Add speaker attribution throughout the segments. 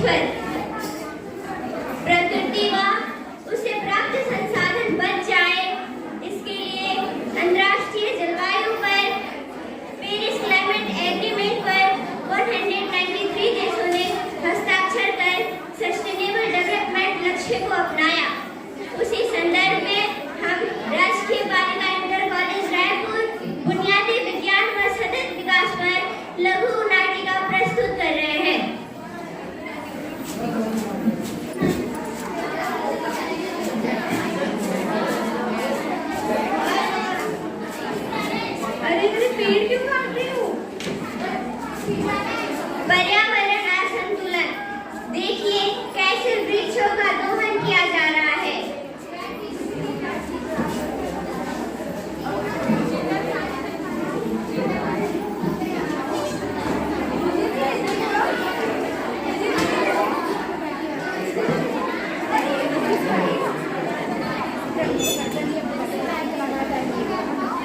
Speaker 1: ईश्वर। प्रकृति व उसे प्राप्त संसाधन बच जाए, इसके लिए अंतर्राष्ट्रीय जलवायु पर पेरिस क्लाइमेट एग्रीमेंट पर 193 देशों ने हस्ताक्षर कर सस्टेनेबल डेवलपमेंट लक्ष्य को अपनाया। उसी संदर्भ में हम राजकीय बालिका इंटर कॉलेज रायपुर बुनियादी विज्ञान व सतत विकास पर लघु नाटिका प्रस्तुत कर रहे हैं।
Speaker 2: अरे पेड़ क्यों काट रही हो?
Speaker 1: पर्यावरण असंतुलन, देखिए कैसे वृक्षों का दोहन किया जा रहा है।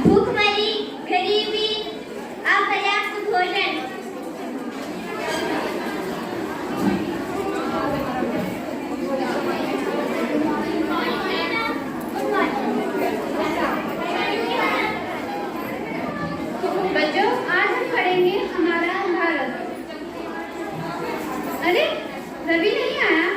Speaker 1: भूखमरी, गरीबी, अपर्याप्त भोजन,
Speaker 2: बच्चों, आज हम पढ़ेंगे हमारा भारत। अरे रवि नहीं आया?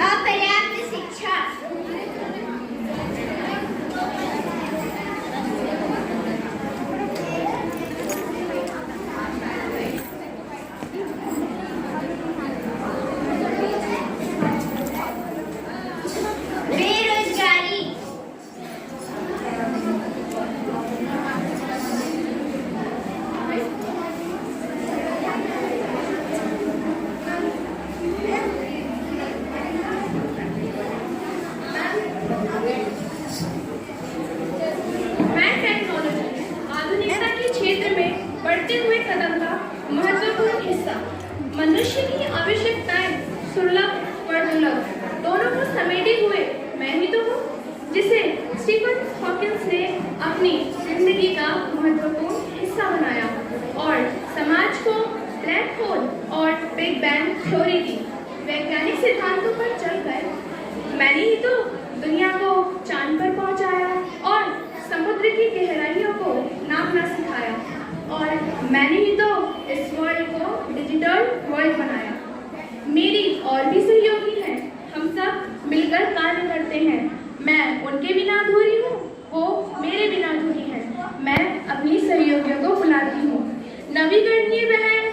Speaker 1: अपर्याप्त शिक्षा, बेरोजगारी,
Speaker 2: मैथ टेक्नोलॉजी आधुनिकता के क्षेत्र में बढ़ते हुए कदम का महत्वपूर्ण हिस्सा। मनुष्य की आवश्यकताएं सुलभ और दुर्लभ दोनों को समेटे हुए मैं ही तो हूँ, जिसे स्टीफन हॉकिंस ने अपनी जिंदगी का महत्वपूर्ण हिस्सा बनाया और समाज को ब्लैक होल और बिग बैंग थ्योरी की वैज्ञानिक सिद्धांतों पर चलकर मैंने ही तो दुनिया को चांद पर पहुंचाया और समुद्र की गहराइयों को नापना सिखाया, और मैंने ही तो इस वर्ल्ड को डिजिटल वर्ल्ड बनाया। मेरी और भी सहयोगी हैं, हम सब मिलकर कार्य करते हैं। मैं उनके बिना अधूरी हूँ, वो मेरे बिना अधूरी हैं। मैं अपनी सहयोगियों को बुलाती हूँ। नवीकरणीय बहन।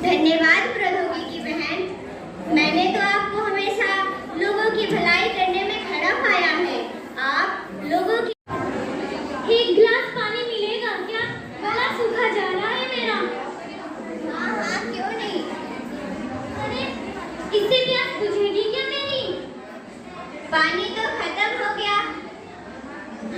Speaker 1: धन्यवाद प्रौद्योगिकी बहन। मैंने तो आपको हमेशा लोगों की भलाई करने में खड़ा पाया है। आप लोगों की एक गिलास पानी मिलेगा क्या? गला सूखा जा रहा है मेरा। हाँ, क्यों नहीं। अरे इससे प्यास बुझेगी क्या मेरी? पानी तो खत्म हो गया।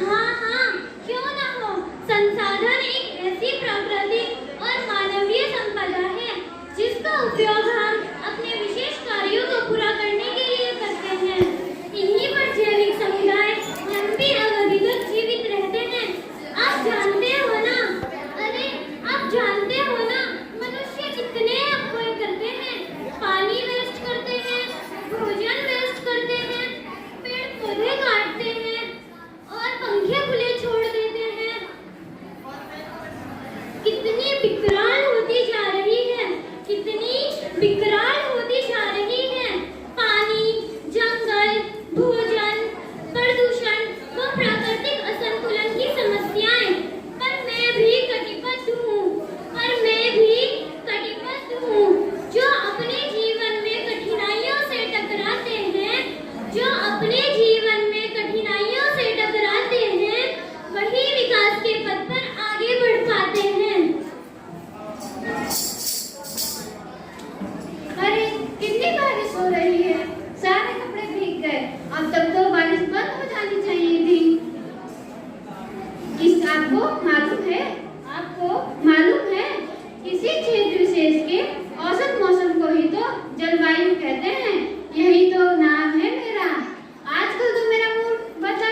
Speaker 1: हाँ, क्यों ना हो। संसाधन एक ऐसी प्राकृतिक और मानवीय संपदा है जिसका उपयोग हम अपने विशेष कार्यों को पूरा करने के लिए करते हैं। इन्हीं पर जैविक समुदाय लंबी अवधि तक जीवित रहते हैं। आप जानते हो ना? अरे आप जानते हो ना, मनुष्य कितने अपव्यय करते हैं। पानी वेस्ट करते हैं, भोजन वेस्ट करते हैं, पेड़ पौधे काटते हैं और पंखे खुले छोड़ देते हैं। कितनी विकराल होती जा रही है, कितनी विकराल होती जा रही है। पानी, जंगल, भोजन, प्रदूषण व प्राकृतिक असंतुलन की समस्याएं। पर मैं भी कटिबद्ध हूँ, जो अपने जीवन में कठिनाइयों से टकराते हैं, वही विकास के पथ पर आगे बढ़ पाते हैं।
Speaker 2: अरे कितनी बारिश हो रही है, सारे कपड़े भीग गए। अब तक तो बारिश बंद हो जानी चाहिए थी। आपको मालूम है किसी क्षेत्र विशेष के औसत मौसम को ही तो जलवायु कहते हैं। यही तो नाम है मेरा। आजकल तो मेरा मूड बदला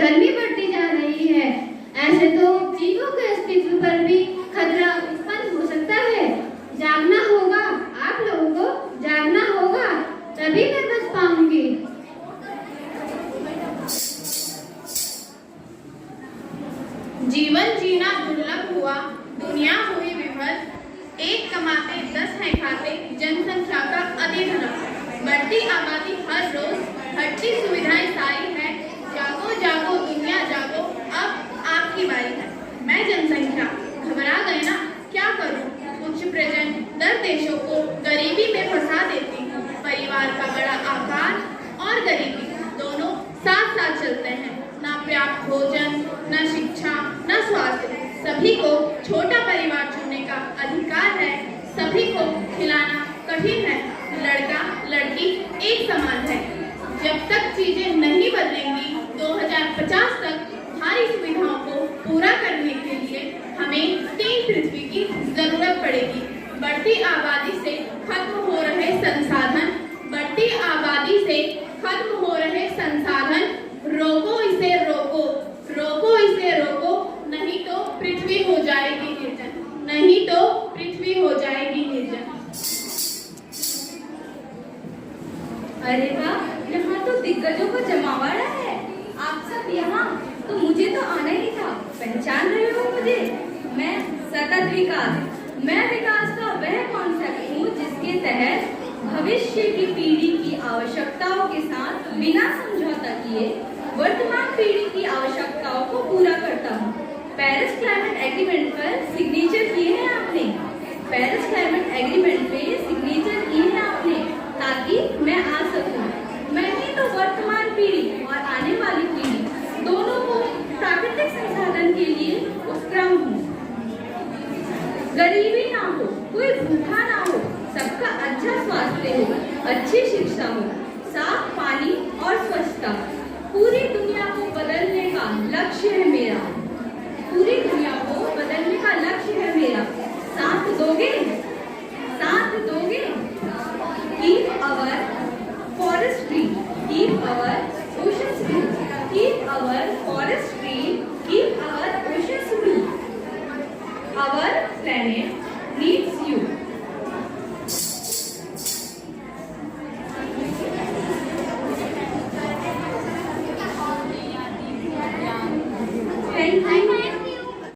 Speaker 1: गर्मी बढ़ती जा रही है। ऐसे तो जीवों के अस्तित्व पर भी खतरा उत्पन्न हो सकता है। जागना होगा, आप लोगों को जागना होगा, तभी मैं बच पाऊंगी।
Speaker 2: जीवन जीना दुर्लभ हुआ, दुनिया हुई विफल, एक कमाते 10 हैं खाते, जनसंख्या का अति घना। बढ़ती आबादी हर रोज, हटती सुविधाएं सारी है। जागो जागो दुनिया जागो, अब आपकी बारी है। मैं जनसंख्या, घबरा गए ना, क्या करूं? उच्च प्रजन 10 देशों को गरीबी में फंसा देती हूँ। परिवार का बड़ा आकार और गरीबी दोनों साथ साथ चलते हैं। ना पर्याप्त भोजन, न शिक्षा, न स्वास्थ्य। सभी को छोटा परिवार चुनने का अधिकार है। सभी को खिलाना कठिन है। लड़का लड़की एक समान है। जब तक चीजें नहीं बदलेंगी, 2050 तक भारी सुविधाओं को पूरा करने के लिए हमें 3 पृथ्वी की जरूरत पड़ेगी। बढ़ती आबादी से खत्म हो रहे संसाधन, बढ़ती आबादी से खत्म हो रहे संसाधन, रोको इसे रोको, रोको इसे रोको, नहीं तो पृथ्वी हो जाएगी निर्जन, नहीं तो पृथ्वी हो जाएगी निर्जन।
Speaker 3: अरे वाह, यहाँ तो दिग्गजों का जमावड़ा है। आप सब यहाँ, तो मुझे तो आना ही था। पहचान रहे हो मुझे? मैं सतत विकास, मैं विकास का वह कॉन्सेप्ट हूँ जिसके तहत भविष्य की पीढ़ी की आवश्यकताओं के साथ बिना समझौता किए वर्तमान पीढ़ी की आवश्यकताओं को पूरा करता हूँ। पेरिस क्लाइमेट एग्रीमेंट पर सिग्नेचर किए हैं आपने, पेरिस क्लाइमेट एग्रीमेंट पे सिग्नेचर किए हैं आपने, ताकि मैं आ सकूं। मैं ही तो वर्तमान पीढ़ी और आने वाली पीढ़ी दोनों को प्राकृतिक संसाधन के लिए उपक्रम हूँ। गरीबी ना हो, कोई भूखा ना हो, सबका अच्छा स्वास्थ्य हो, अच्छी शिक्षा हो, साफ पानी और स्वच्छता। पूरी दुनिया को बदलने का लक्ष्य है मेरा, पूरी दुनिया को बदलने का लक्ष्य है मेरा। साथ दोगे, साथ दोगे? Keep our forest green, keep our oceans green, keep our forest green, keep our oceans green. Our planet